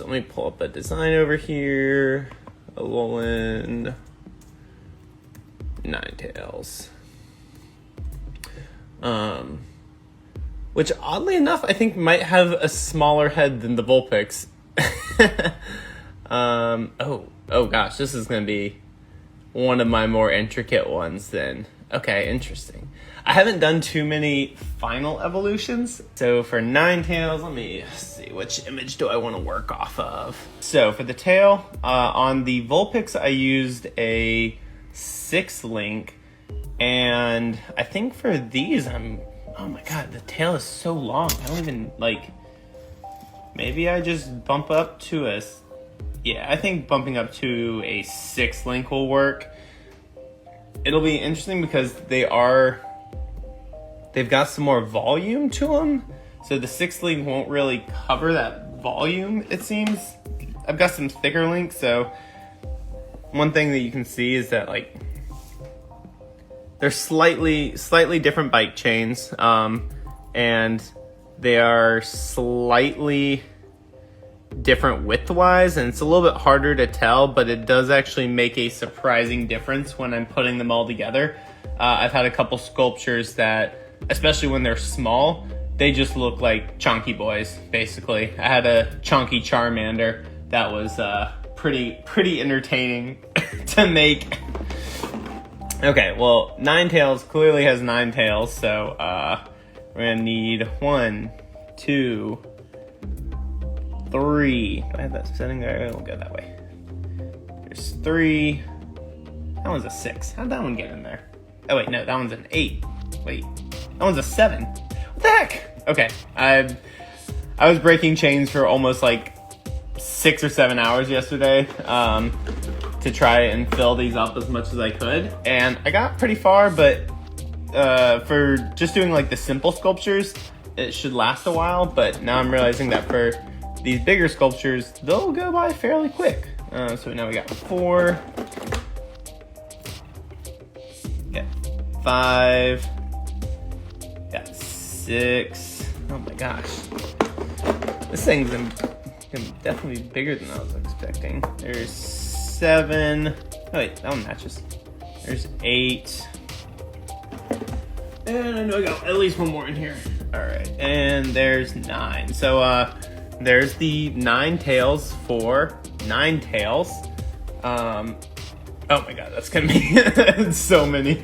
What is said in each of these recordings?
let me pull up a design over here. Alolan Ninetails. Which oddly enough, I think might have a smaller head than the Vulpix. Oh gosh, this is gonna be one of my more intricate ones then. Okay, interesting. I haven't done too many final evolutions. So for Ninetails, let me see, which image do I want to work off of? So for the tail, on the Vulpix, I used a 6-link. And I think for these, oh my god, the tail is so long. I don't even, maybe I just bump up to I think bumping up to a 6-link will work. It'll be interesting because they've got some more volume to them. So the 6-link won't really cover that volume, it seems. I've got some thicker links, so one thing that you can see is that they're slightly different bike chains, and they are slightly different width-wise, and it's a little bit harder to tell, but it does actually make a surprising difference when I'm putting them all together. I've had a couple sculptures that, especially when they're small, they just look like chunky boys, basically. I had a chunky Charmander that was pretty entertaining to make. Okay, well, Ninetails clearly has 9 tails, so we're gonna need 1, 2, 3. Do I have that setting there? It'll go that way. There's 3. That one's a 6. How'd that one get in there? Oh wait, no, that one's an 8. Wait, that one's a 7. What the heck? Okay, I was breaking chains for almost 6 or 7 hours yesterday to try and fill these up as much as I could, and I got pretty far, but for just doing the simple sculptures, it should last a while. But now I'm realizing that for these bigger sculptures, they'll go by fairly quick. So now we got 4, got 5, got 6. Oh my gosh, this thing's gonna definitely be bigger than I was expecting. There's 7. Oh wait, that one matches. There's 8. And I know I got at least one more in here. Alright, and there's 9. So there's the Ninetails for Ninetails. Oh my god, that's gonna be so many.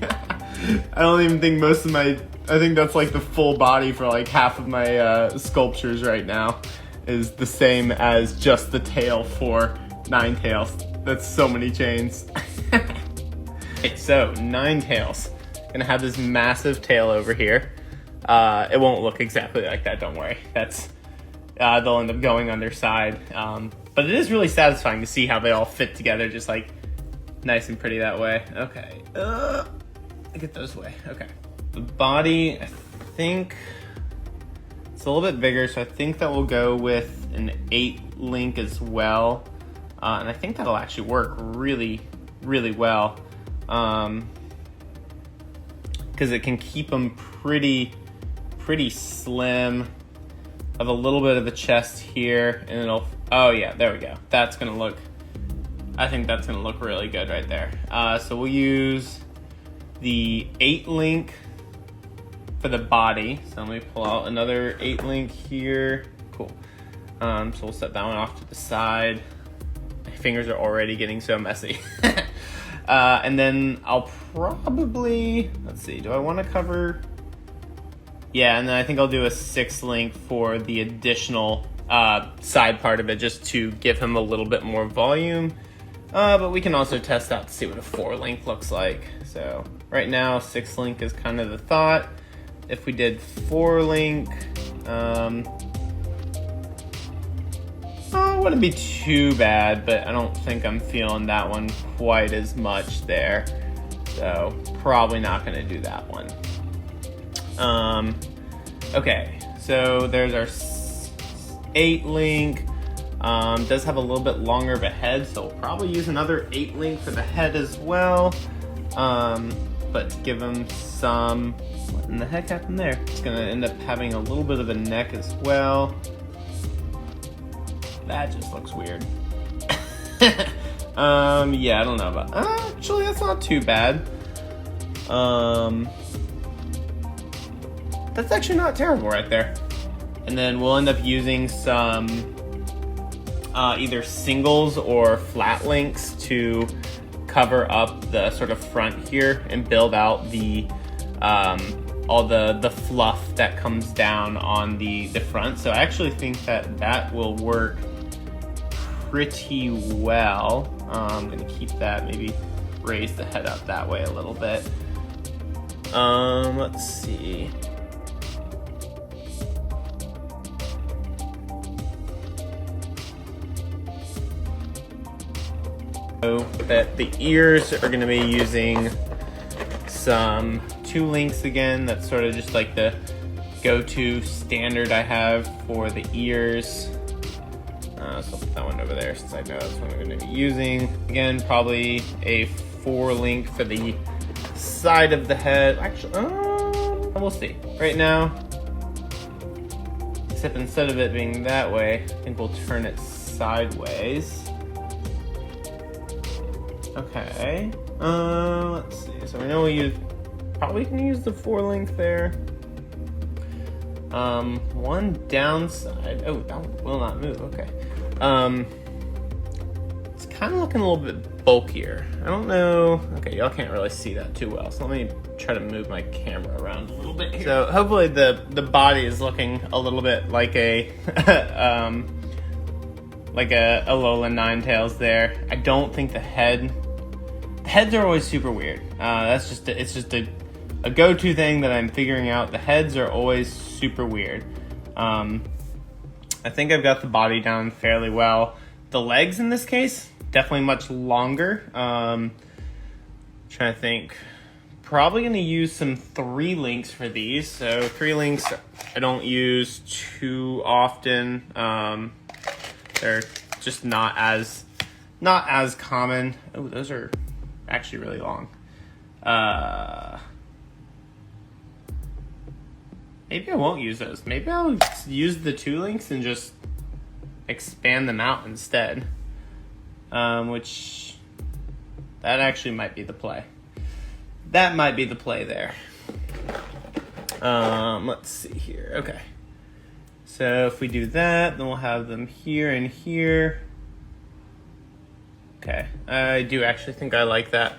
I don't even think most of I think that's the full body for half of my sculptures right now is the same as just the tail for Ninetails. That's so many chains. Okay, so Ninetails. Gonna have this massive tail over here. It won't look exactly like that, don't worry. That's they'll end up going on their side. But it is really satisfying to see how they all fit together, just nice and pretty that way. Okay. Get those away. Okay. The body, I think it's a little bit bigger, so I think that will go with an 8-link as well. And I think that'll actually work really, really well. Because it can keep them pretty slim. I have a little bit of the chest here, and oh yeah, there we go. I think that's gonna look really good right there. So we'll use the 8-link for the body. So let me pull out another 8-link here. Cool. So we'll set that one off to the side. My fingers are already getting so messy. And then I'll probably, let's see, do I want to cover? Yeah, and then I think I'll do a 6-link for the additional side part of it, just to give him a little bit more volume. But we can also test out to see what a 4-link looks like. So right now, 6-link is kind of the thought. If we did 4-link, it wouldn't be too bad, but I don't think I'm feeling that one quite as much there. So probably not going to do that one. Okay, so there's our 8-link. Does have a little bit longer of a head, so we'll probably use another 8-link for the head as well. But to give him some, what in the heck happened there? It's gonna end up having a little bit of a neck as well. That just looks weird. Yeah, I don't know about. Actually, that's not too bad. That's actually not terrible right there. And then we'll end up using some either singles or flat links to cover up the sort of front here and build out the all the fluff that comes down on the front. So I actually think that that will work pretty well. I'm gonna keep that, maybe raise the head up that way a little bit. Let's see. So that the ears are gonna be using some 2 links again. That's sort of just like the go-to standard I have for the ears. So I'll put that one over there since I know that's what I'm going to be using. Again, probably a 4 link for the side of the head. Actually, we'll see. Right now, except instead of it being that way, I think we'll turn it sideways. Okay. Let's see. So we know we probably can use the 4 link there. One downside. Oh, that will not move. Okay. It's kind of looking a little bit bulkier. I don't know. Okay, y'all can't really see that too well. So let me try to move my camera around a little bit here. So hopefully the body is looking a little bit like a Alolan Ninetails there. I don't think the heads are always super weird. It's just a go-to thing that I'm figuring out. The heads are always super weird. I think I've got the body down fairly well. The legs in this case, definitely much longer. Trying to think. Probably going to use some 3 links for these. So 3 links I don't use too often. They're just not as common. Oh, those are actually really long. Maybe I won't use those. Maybe I'll use the 2 links and just expand them out instead. Which, that actually might be the play. That might be the play there. Let's see here. Okay. So if we do that, then we'll have them here and here. Okay. I do actually think I like that.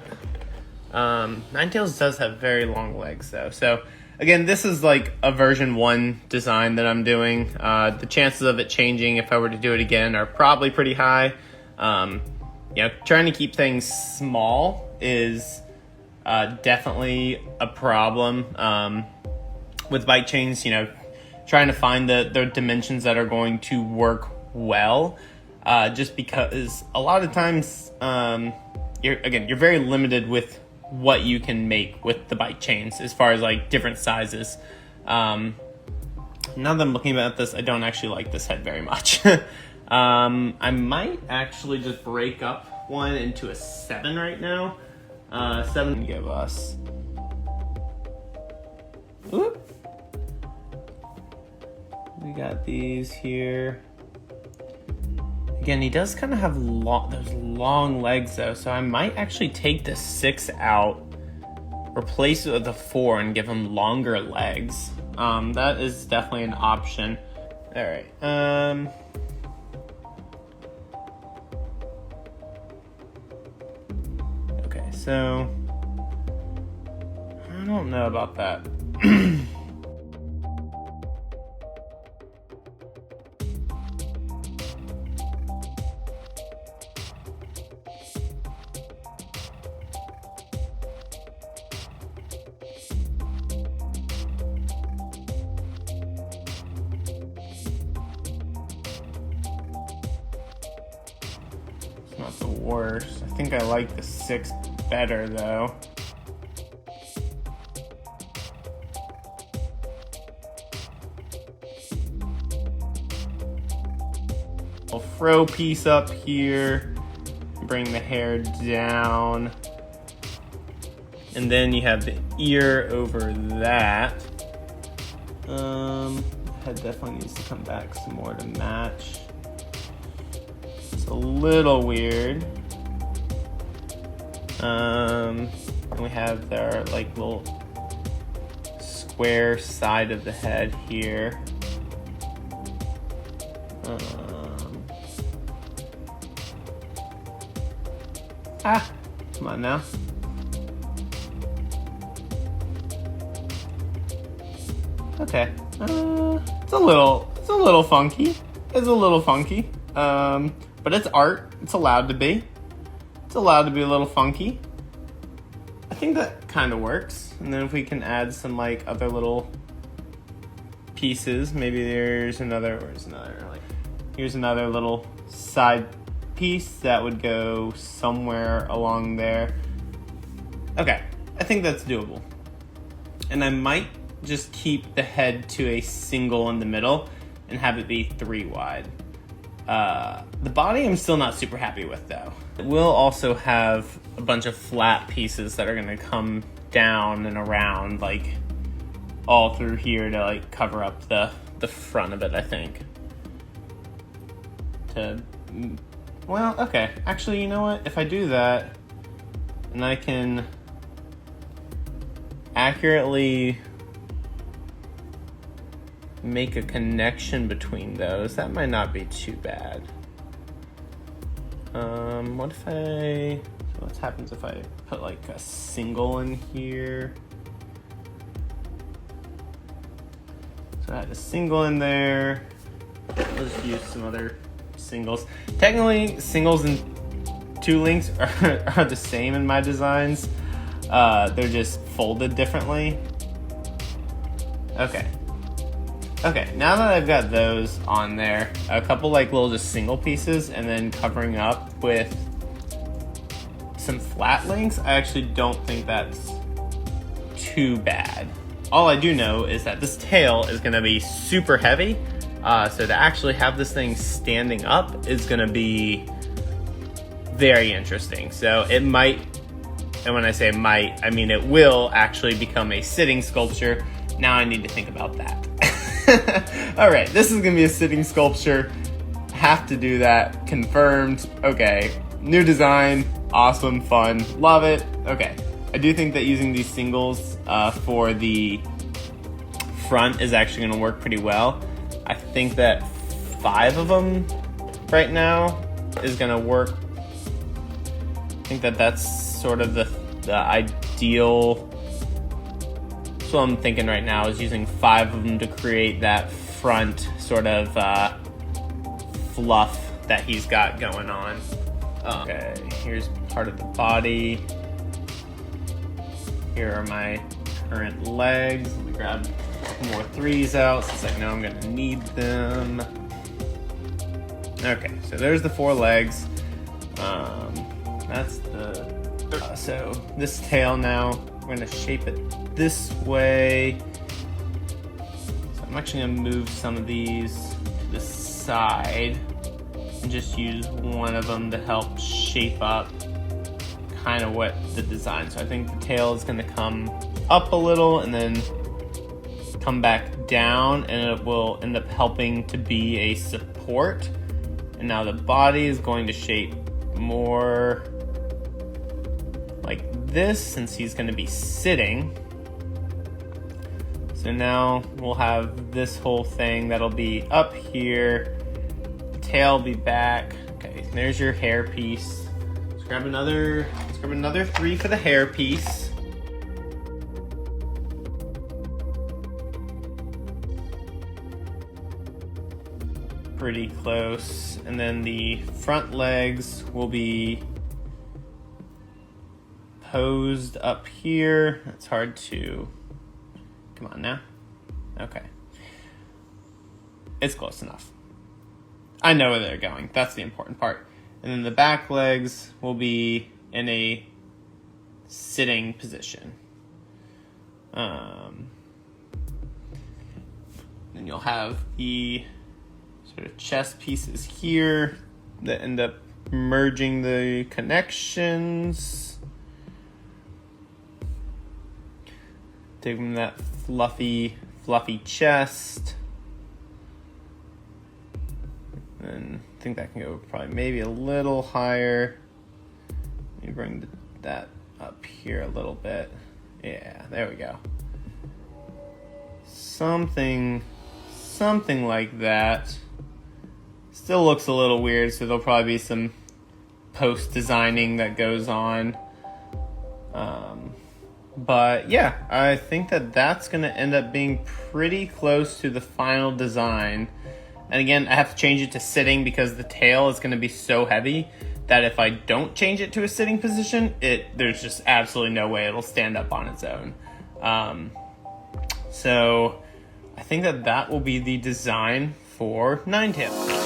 Ninetails does have very long legs though. So again, this is like a version 1 design that I'm doing. The chances of it changing if I were to do it again are probably pretty high. Trying to keep things small is definitely a problem with bike chains. Trying to find the dimensions that are going to work well. Just because a lot of times, you're very limited with what you can make with the bike chains as far as like different sizes. Now that I'm looking at this, I don't actually like this head very much. I might actually just break up one into a 7 right now. 7 give us. Oop. We got these here. Again, he does kind of have those long legs though, so I might actually take the 6 out, replace it with the 4, and give him longer legs. That is definitely an option. All right. Okay, so I don't know about that. Not the worst. I think I like the 6 better though. I'll throw piece up here, bring the hair down, and then you have the ear over that. Head definitely needs to come back some more to match. a little weird. And we have our like little square side of the head here. Come on now. Okay. It's a little funky. It's a little funky. But it's art. It's allowed to be. It's allowed to be a little funky. I think that kind of works. And then if we can add some like other little pieces, maybe here's another little side piece that would go somewhere along there. Okay, I think that's doable. And I might just keep the head to a single in the middle and have it be 3 wide. The body I'm still not super happy with though. We'll also have a bunch of flat pieces that are gonna come down and around like all through here to like cover up the front of it, I think. Well, okay. Actually, you know what? If I do that, and I can accurately make a connection between those, that might not be too bad. What happens if I put like a single in here? So I had a single in there. Let's use some other singles. Technically, singles and 2 links are the same in my designs. They're just folded differently. Okay, now that I've got those on there, a couple like little just single pieces and then covering up with some flat links, I actually don't think that's too bad. All I do know is that this tail is gonna be super heavy. So to actually have this thing standing up is gonna be very interesting. So it might, and when I say might, I mean it will actually become a sitting sculpture. Now I need to think about that. All right, this is gonna be a sitting sculpture. Have to do that, confirmed. Okay, new design, awesome, fun, love it. Okay, I do think that using these singles for the front is actually gonna work pretty well. I think that 5 of them right now is gonna work. I think that that's sort of the ideal. So what I'm thinking right now is using 5 of them to create that front sort of fluff that he's got going on. Okay, here's part of the body. Here are my current legs. Let me grab more 3s out since I know I'm gonna need them. Okay, so there's the 4 legs. That's the so this tail now, we're gonna shape it this way. So I'm actually gonna move some of these to the side and just use one of them to help shape up kind of what the design. So I think the tail is gonna come up a little and then come back down, and it will end up helping to be a support. And now the body is going to shape more like this since he's going to be sitting. So now we'll have this whole thing that'll be up here, the tail be back. Okay, there's your hair piece. Let's grab another 3 for the hair piece. Pretty close. And then the front legs will be posed up here. It's hard to, come on now. Okay. It's close enough. I know where they're going. That's the important part. And then the back legs will be in a sitting position. Then you'll have the sort of chest pieces here that end up merging the connections. Take from that fluffy chest. And I think that can go probably maybe a little higher. Let me bring that up here a little bit. Yeah, there we go. Something like that. Still looks a little weird, so there'll probably be some post-designing that goes on. But yeah, I think that's going to end up being pretty close to the final design. And again, I have to change it to sitting because the tail is going to be so heavy that if I don't change it to a sitting position, there's just absolutely no way it'll stand up on its own. So I think that will be the design for Ninetails.